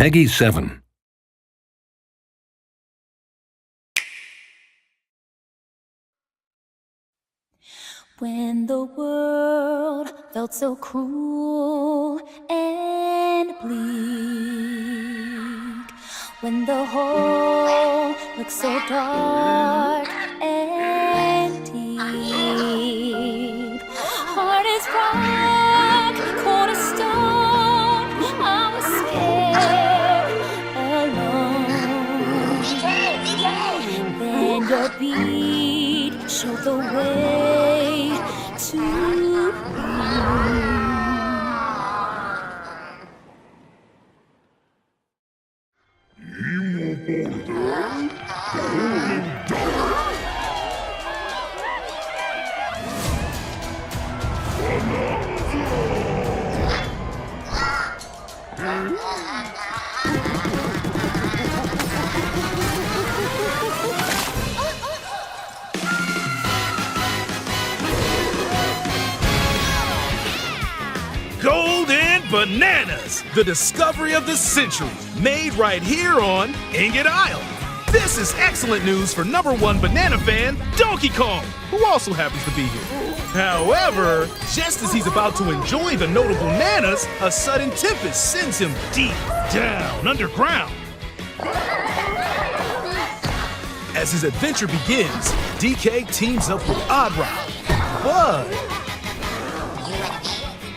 Peggy 7. When the world felt so cruel and bleak, when the hole looked so dark and deep, hard as rock, cold as stone, I was scared alone. Then your beat showed the way to Golden Bananas, the discovery of the century, made right here on Ingot Isle. This is excellent news for #1 banana fan, Donkey Kong, who also happens to be here. However, just as he's about to enjoy the notable bananas, a sudden tempest sends him deep down underground. As his adventure begins, DK teams up with Oddrod, but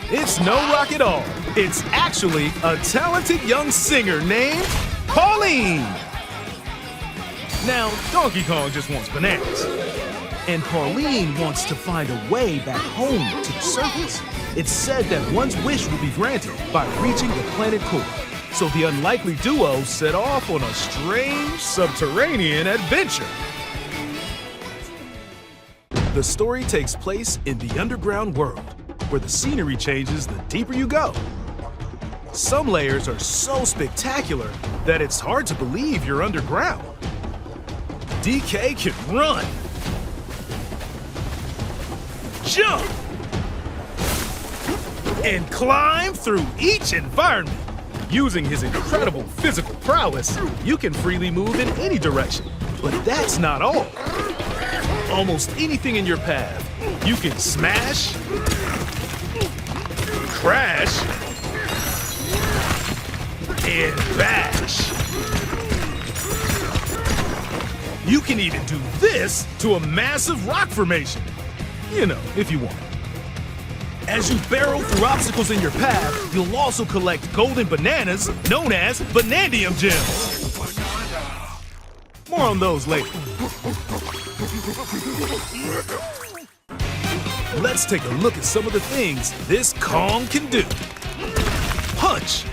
it's no rock at all. It's actually a talented young singer named Pauline. Now, Donkey Kong just wants bananas. And Pauline wants to find a way back home to the surface. It's said that one's wish will be granted by reaching the planet core. So the unlikely duo set off on a strange subterranean adventure. The story takes place in the underground world, where the scenery changes the deeper you go. Some layers are so spectacular that it's hard to believe you're underground. DK can run, jump, and climb through each environment. Using his incredible physical prowess, you can freely move in any direction. But that's not all. Almost anything in your path, you can smash, crash, and bash. You can even do this to a massive rock formation. You know, if you want. As you barrel through obstacles in your path, you'll also collect golden bananas known as Banandium Gems. More on those later. Let's take a look at some of the things this Kong can do. Punch.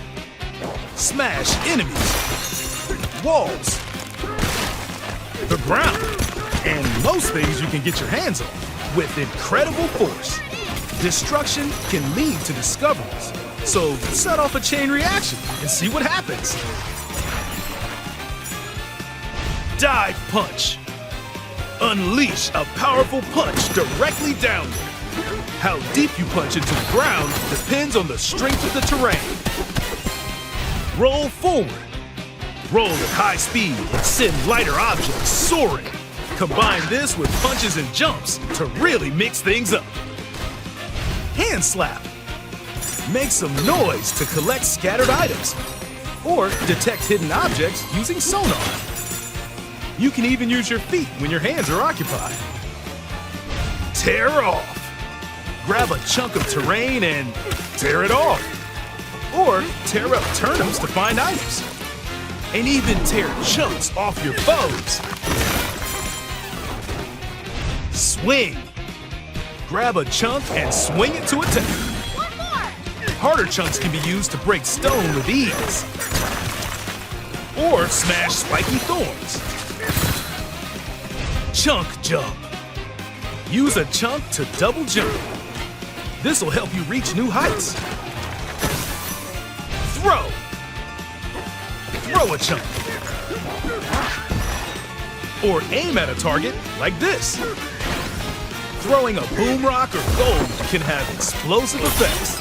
Smash enemies. Walls. The ground. And most things you can get your hands on with incredible force. Destruction can lead to discoveries. So set off a chain reaction and see what happens. Dive punch. Unleash a powerful punch directly downward. How deep you punch into the ground depends on the strength of the terrain. Roll forward. Roll at high speed and send lighter objects soaring. Combine this with punches and jumps to really mix things up. Hand slap. Make some noise to collect scattered items. Or detect hidden objects using sonar. You can even use your feet when your hands are occupied. Tear off. Grab a chunk of terrain and tear it off. Or tear up turnips to find items. And even tear chunks off your foes. Swing. Grab a chunk and swing it to attack. one more. Harder chunks can be used to break stone with ease. Or smash spiky thorns. Chunk jump. Use a chunk to double jump. This will help you reach new heights. Throw. Throw a chunk. Or aim at a target like this. Throwing a boom rock or gold can have explosive effects.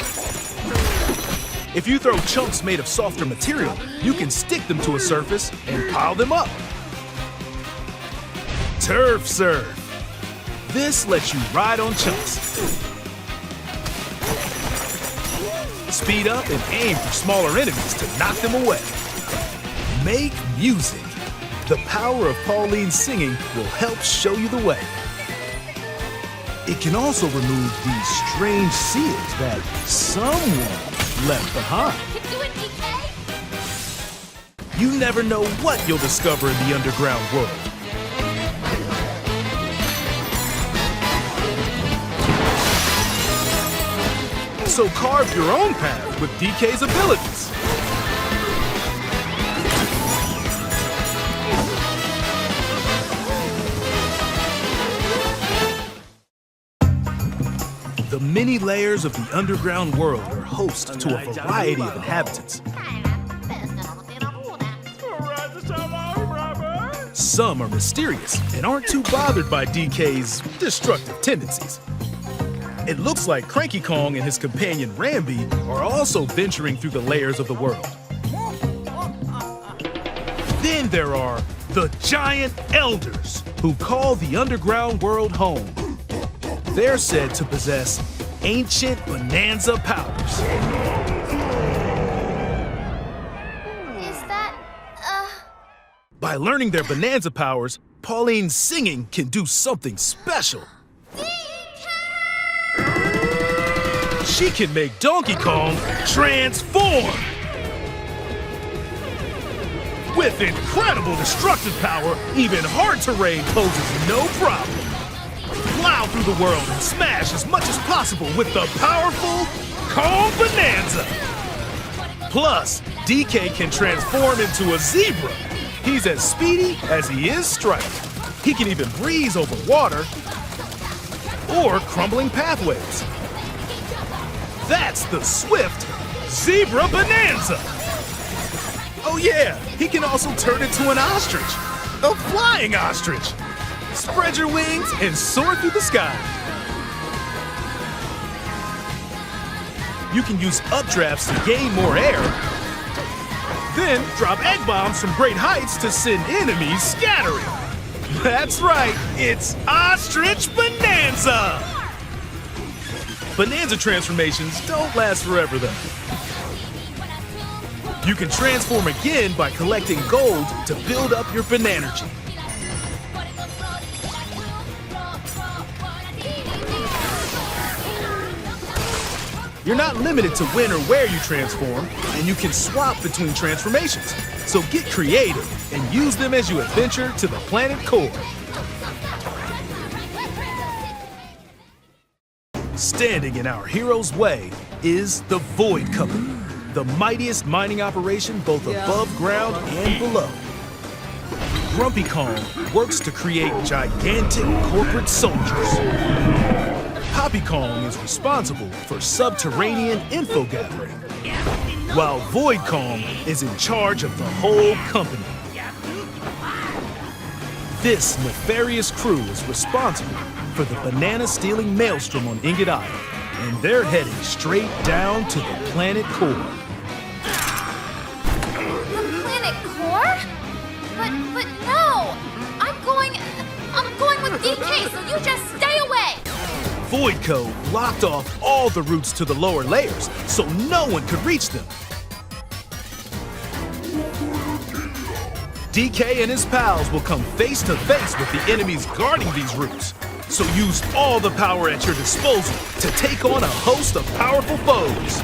If you throw chunks made of softer material, you can stick them to a surface and pile them up. Turf Serve. This lets you ride on chunks. Speed up and aim for smaller enemies to knock them away. Make music. The power of Pauline's singing will help show you the way. It can also remove these strange seals that someone left behind. Keep doing DK. You never know what you'll discover in the underground world. So carve your own path with DK's abilities. The many layers of the underground world are host to a variety of inhabitants. Some are mysterious and aren't too bothered by DK's destructive tendencies. It looks like Cranky Kong and his companion Rambi are also venturing through the layers of the world. Then there are the Giant Elders, who call the underground world home. They're said to possess ancient Bananza powers. Is that, By learning their Bananza powers, Pauline's singing can do something special. She can make Donkey Kong transform! With incredible destructive power, even hard terrain poses no problem. Plow through the world and smash as much as possible with the powerful Kong Bananza! Plus, DK can transform into a zebra. He's as speedy as he is striped. He can even breeze over water or crumbling pathways. That's the swift Zebra Bananza! Oh yeah, he can also turn into an ostrich. A flying ostrich! Spread your wings and soar through the sky. You can use updrafts to gain more air. Then drop egg bombs from great heights to send enemies scattering. That's right, it's Ostrich Bananza! Bananza transformations don't last forever though. You can transform again by collecting gold to build up your Bananergy. You're not limited to when or where you transform, and you can swap between transformations. So get creative and use them as you adventure to the planet core. Standing in our hero's way is the Void Company, the mightiest mining operation both above ground and below. Grumpy Kong works to create gigantic corporate soldiers. Poppy Kong is responsible for subterranean info gathering, while Void Kong is in charge of the whole company. This nefarious crew is responsible for the banana-stealing maelstrom on Ingot Island, and they're heading straight down to the planet core. The planet core? But no! I'm going with DK, so you just stay away! Voidco blocked off all the routes to the lower layers, so no one could reach them. DK and his pals will come face to face with the enemies guarding these routes. So use all the power at your disposal to take on a host of powerful foes.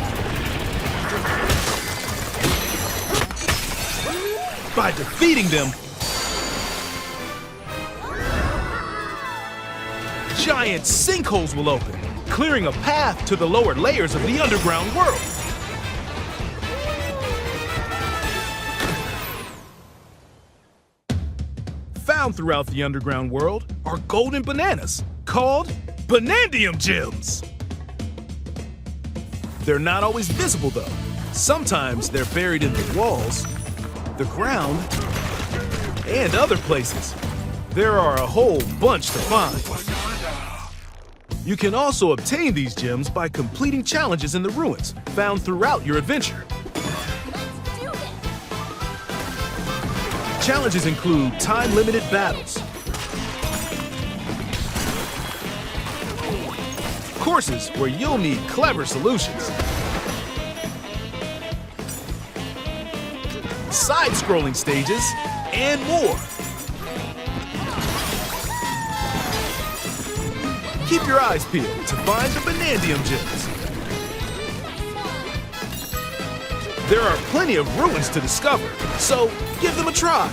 By defeating them, giant sinkholes will open, clearing a path to the lower layers of the underground world. Found throughout the underground world are golden bananas called Banandium Gems. They're not always visible though. Sometimes they're buried in the walls, the ground, and other places. There are a whole bunch to find. You can also obtain these gems by completing challenges in the ruins found throughout your adventure. Let's do this! Challenges include time-limited battles, courses where you'll need clever solutions, side-scrolling stages, and more. Keep your eyes peeled to find the Banandium Gems. There are plenty of ruins to discover, so give them a try.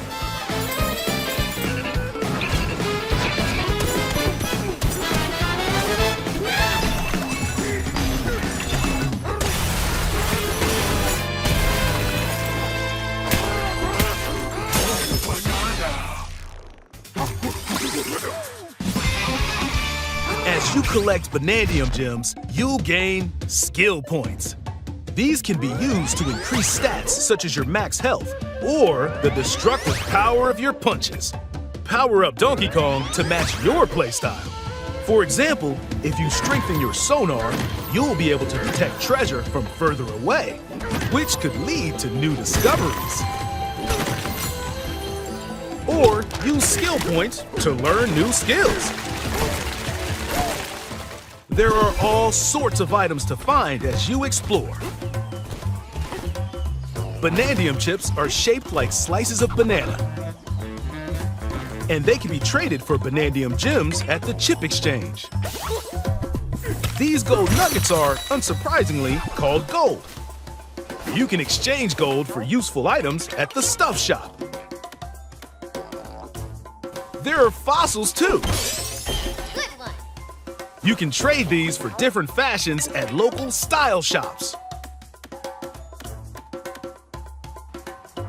As you collect Banandium Gems, you'll gain skill points. These can be used to increase stats such as your max health or the destructive power of your punches. Power up Donkey Kong to match your playstyle. For example, if you strengthen your sonar, you'll be able to detect treasure from further away, which could lead to new discoveries. Or use skill points to learn new skills. There are all sorts of items to find as you explore. Banandium chips are shaped like slices of banana, and they can be traded for Banandium Gems at the chip exchange. These gold nuggets are, unsurprisingly, called gold. You can exchange gold for useful items at the stuff shop. There are fossils too. Good one! You can trade these for different fashions at local style shops.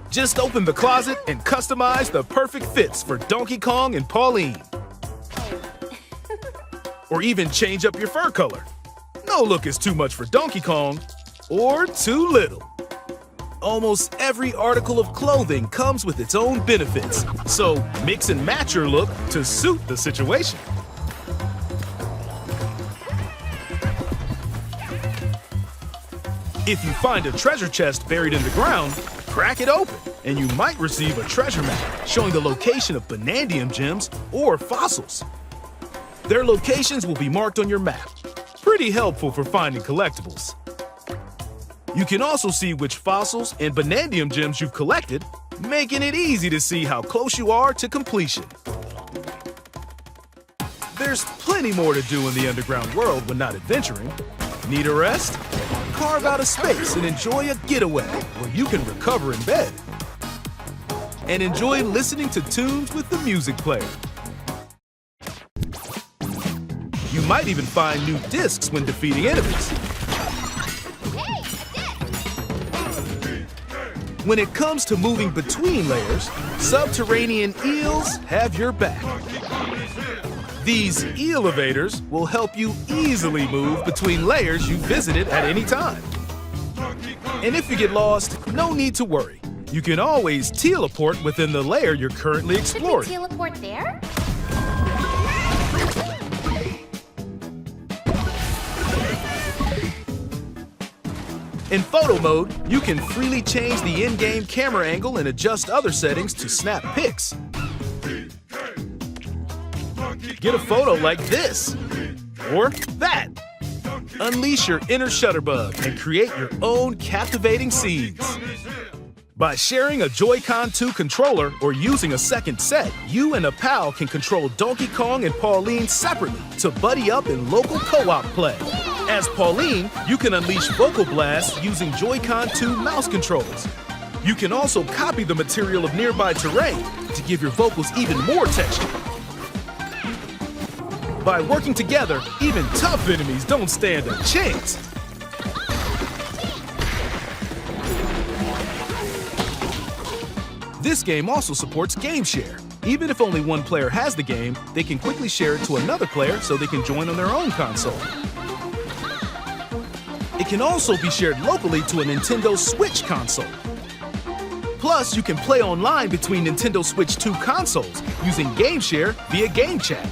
Just open the closet and customize the perfect fits for Donkey Kong and Pauline. Or even change up your fur color. No look is too much for Donkey Kong, or too little. Almost every article of clothing comes with its own benefits, so mix and match your look to suit the situation. If you find a treasure chest buried in the ground, crack it open, and you might receive a treasure map showing the location of Banandium Gems or fossils. Their locations will be marked on your map. Pretty helpful for finding collectibles. You can also see which fossils and Banandium Gems you've collected, making it easy to see how close you are to completion. There's plenty more to do in the underground world when not adventuring. Need a rest? Carve out a space and enjoy a getaway where you can recover in bed. And enjoy listening to tunes with the music player. You might even find new discs when defeating enemies. When it comes to moving between layers, subterranean eels have your back. These elevators will help you easily move between layers you visited at any time. And if you get lost, no need to worry. You can always teleport within the layer you're currently exploring. Should we teleport there? In photo mode, you can freely change the in-game camera angle and adjust other settings to snap pics. Get a photo like this, or that. Unleash your inner shutterbug and create your own captivating scenes. By sharing a Joy-Con 2 controller or using a second set, you and a pal can control Donkey Kong and Pauline separately to buddy up in local co-op play. As Pauline, you can unleash vocal blasts using Joy-Con 2 mouse controls. You can also copy the material of nearby terrain to give your vocals even more texture. By working together, even tough enemies don't stand a chance. This game also supports Game Share. Even if only one player has the game, they can quickly share it to another player so they can join on their own console. It can also be shared locally to a Nintendo Switch console. Plus, you can play online between Nintendo Switch 2 consoles using Game Share via Game Chat.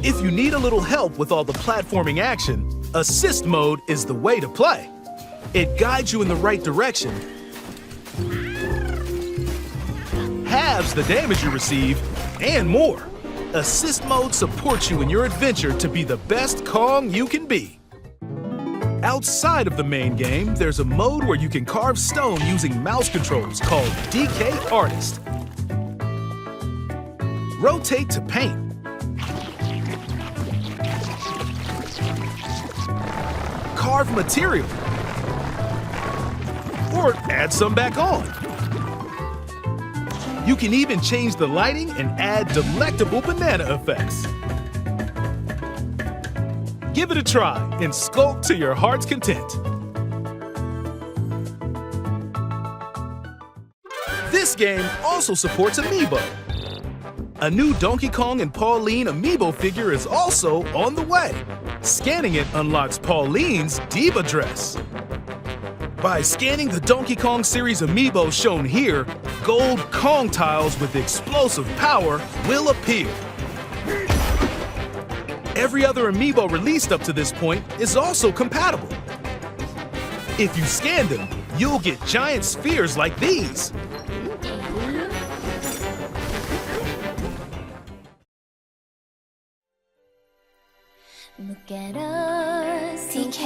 If you need a little help with all the platforming action, Assist Mode is the way to play. It guides you in the right direction, halves the damage you receive, and more. Assist Mode supports you in your adventure to be the best Kong you can be. Outside of the main game, there's a mode where you can carve stone using mouse controls called DK Artist. Rotate to paint. Carve material. Or add some back on. You can even change the lighting and add delectable banana effects. Give it a try and sculpt to your heart's content. This game also supports amiibo. A new Donkey Kong and Pauline amiibo figure is also on the way. Scanning it unlocks Pauline's diva dress. By scanning the Donkey Kong series amiibo shown here, gold Kong tiles with explosive power will appear. Every other amiibo released up to this point is also compatible. If you scan them, you'll get giant spheres like these. Look at us, DK?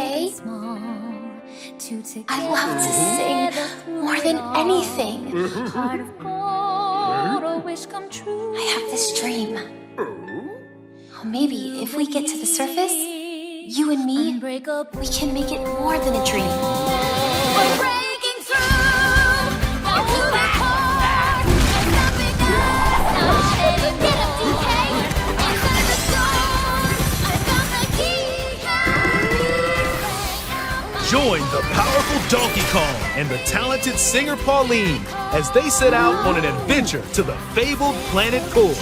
I love to sing more than anything. Heart of gold, a wish come true. I have this dream. Oh, maybe if we get to the surface, you and me, we can make it more than a dream. We're breaking through, down to the core. There's nothing else, not any bit of decay. Inside the door, I found the key. Join the powerful Donkey Kong and the talented singer Pauline as they set out on an adventure to the fabled planet Core.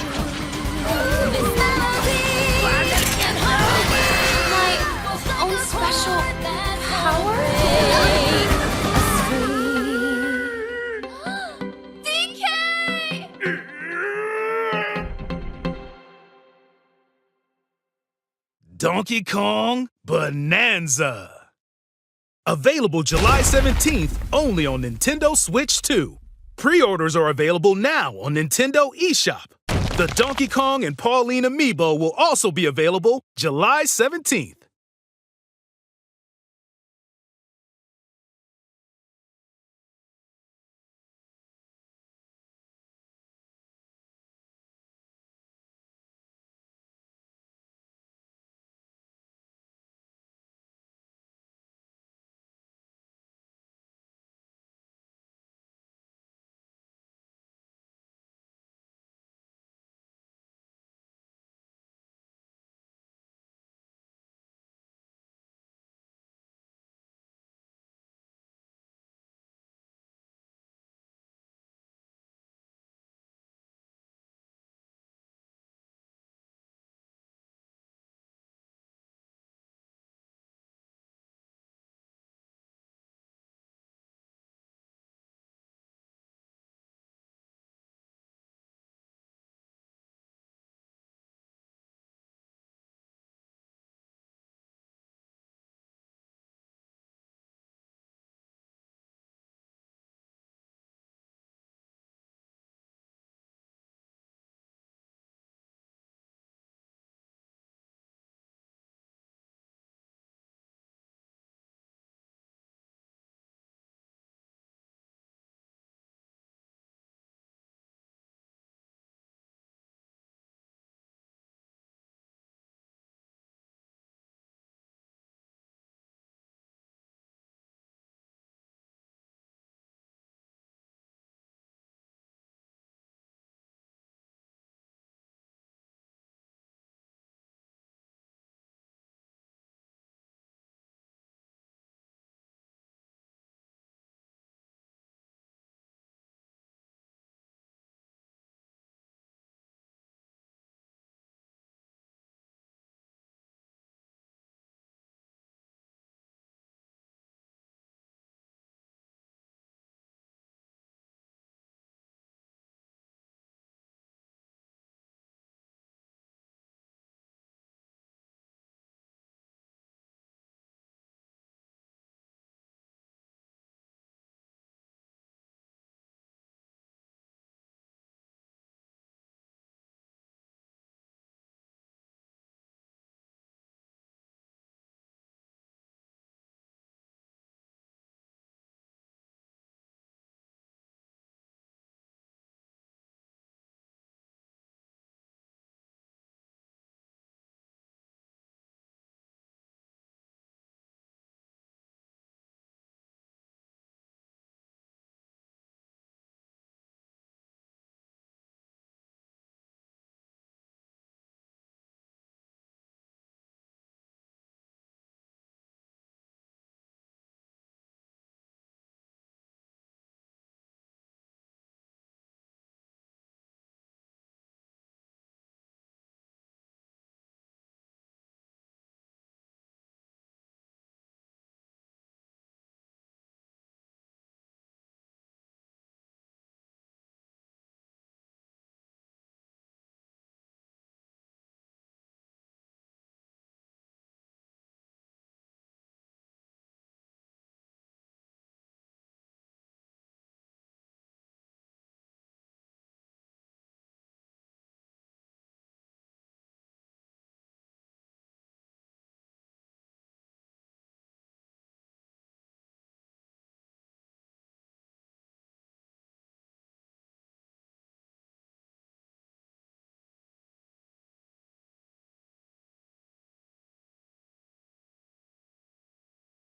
My own special power? DK! Donkey Kong Bananza. Available July 17th only on Nintendo Switch 2. Pre-orders are available now on Nintendo eShop. The Donkey Kong and Pauline amiibo will also be available July 17th.